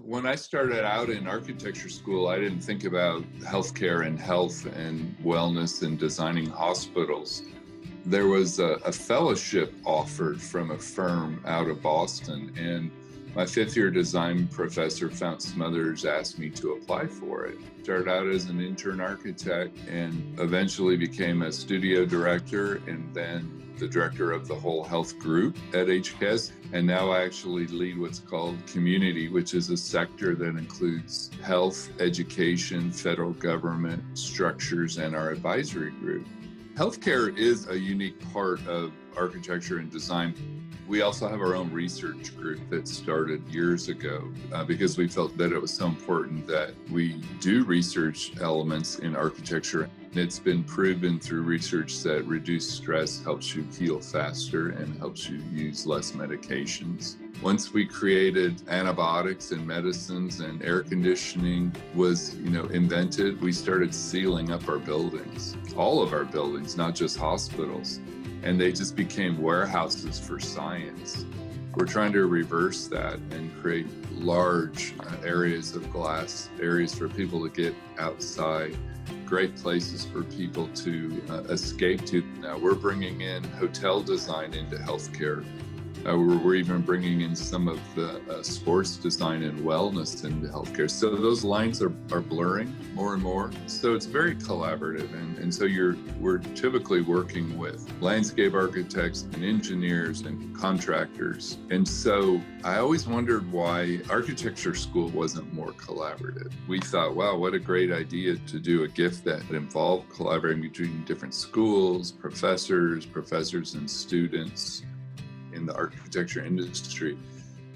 When I started out in architecture school, I didn't think about healthcare and health and wellness and designing hospitals. There was a fellowship offered from a firm out of Boston, and my fifth year design professor, Fount Smothers, asked me to apply for it. Started out as an intern architect and eventually became a studio director and then the director of the whole health group at HKS. And now I actually lead what's called community, which is a sector that includes health, education, federal government structures, and our advisory group. Healthcare is a unique part of architecture and design. We also have our own research group that started years ago because we felt that it was so important that we do research elements in architecture. It's been proven through research that reduced stress helps you heal faster and helps you use less medications. Once we created antibiotics and medicines and air conditioning was, invented, we started sealing up our buildings, all of our buildings, not just hospitals. And they just became warehouses for science. We're trying to reverse that and create large areas of glass, areas for people to get outside, great places for people to escape to. Now we're bringing in hotel design into healthcare. We're even bringing in some of the sports design and wellness into healthcare. So those lines are blurring more and more. So it's very collaborative. And so we're typically working with landscape architects and engineers and contractors. And so I always wondered why architecture school wasn't more collaborative. We thought, wow, what a great idea to do a gift that involved collaborating between different schools, professors and students in the architecture industry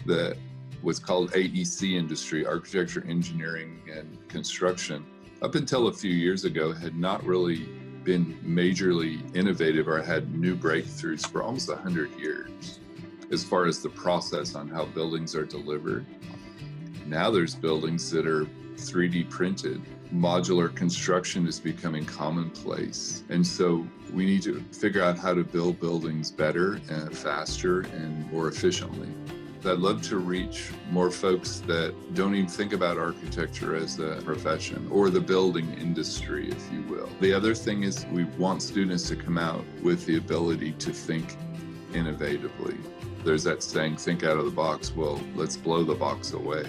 that was called AEC industry, architecture, engineering, and construction. Up until a few years ago, had not really been majorly innovative or had new breakthroughs for almost 100 years as far as the process on how buildings are delivered. Now there's buildings that are 3D printed. Modular construction is becoming commonplace. And so we need to figure out how to build buildings better and faster and more efficiently. I'd love to reach more folks that don't even think about architecture as a profession or the building industry, if you will. The other thing is we want students to come out with the ability to think innovatively. There's that saying, think out of the box. Well, let's blow the box away.